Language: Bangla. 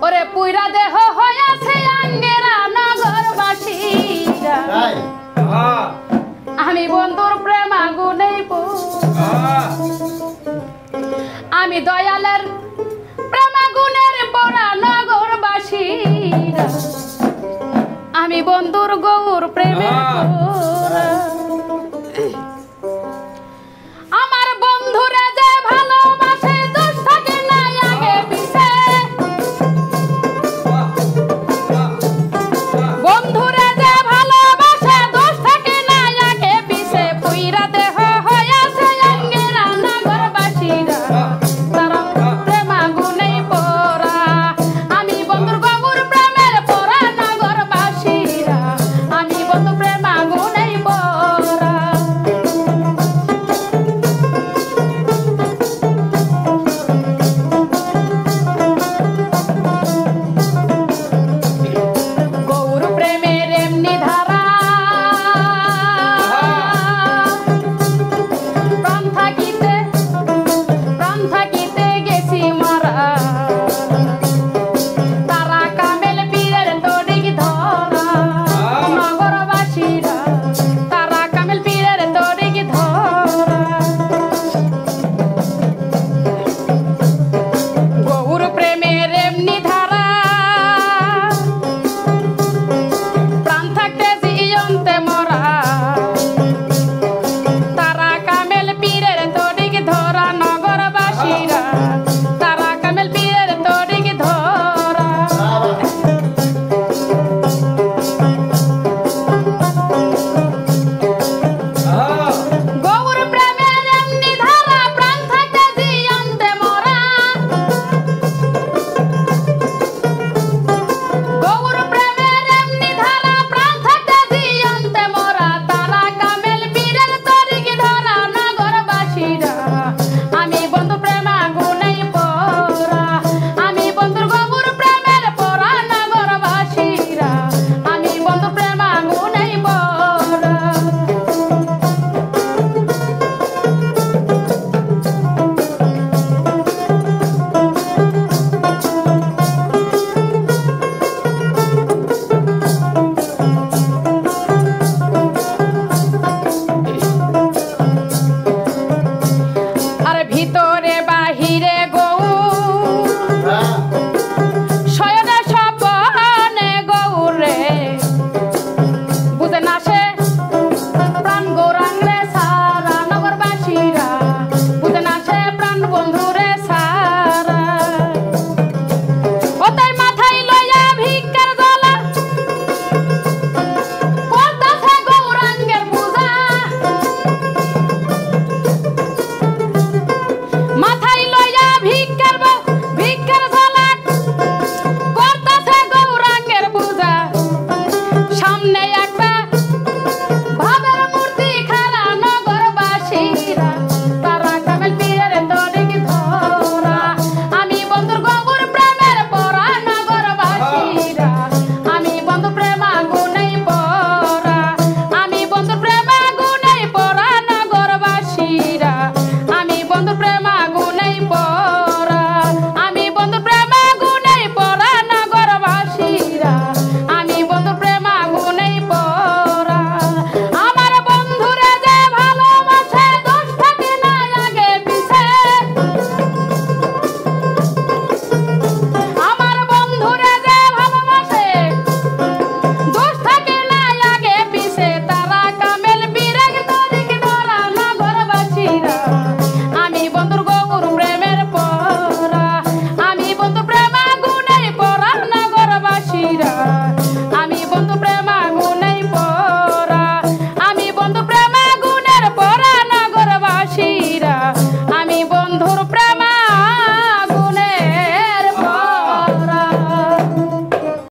ওরে পুইরা দেহ হইয়াছে আঙ্গেরা নগরবাসীরা আমি বন্ধুর প্রেম আগুনেই আমি দয়ালের প্রেম আগুনের পোড়া নগরবাসীরা আমি বন্ধুর গৌর প্রেমের পোড়া আমার বন্ধুরা যে ভালোবাসে দোষ থাকে না আগে পিছে বন্ধুরা যে ভালোবাসে দোষ থাকে না আগে পিছে পুইরা দেহ হইয়াছে আঙ্গেরা নগরবাসীরা তারা প্রেম আগুনেই পোড়া আমি বন্ধুর গৌর প্রেমের পোড়া নগরবাসীরা আমি বন্ধু প্রেম আগুনেই পোড়া গৌর প্রেমের এমনি ধারা প্রাণ থাকিতে গেছি মারা তারা কামেল পীরের তড়িক ধরা নগরবাসীরা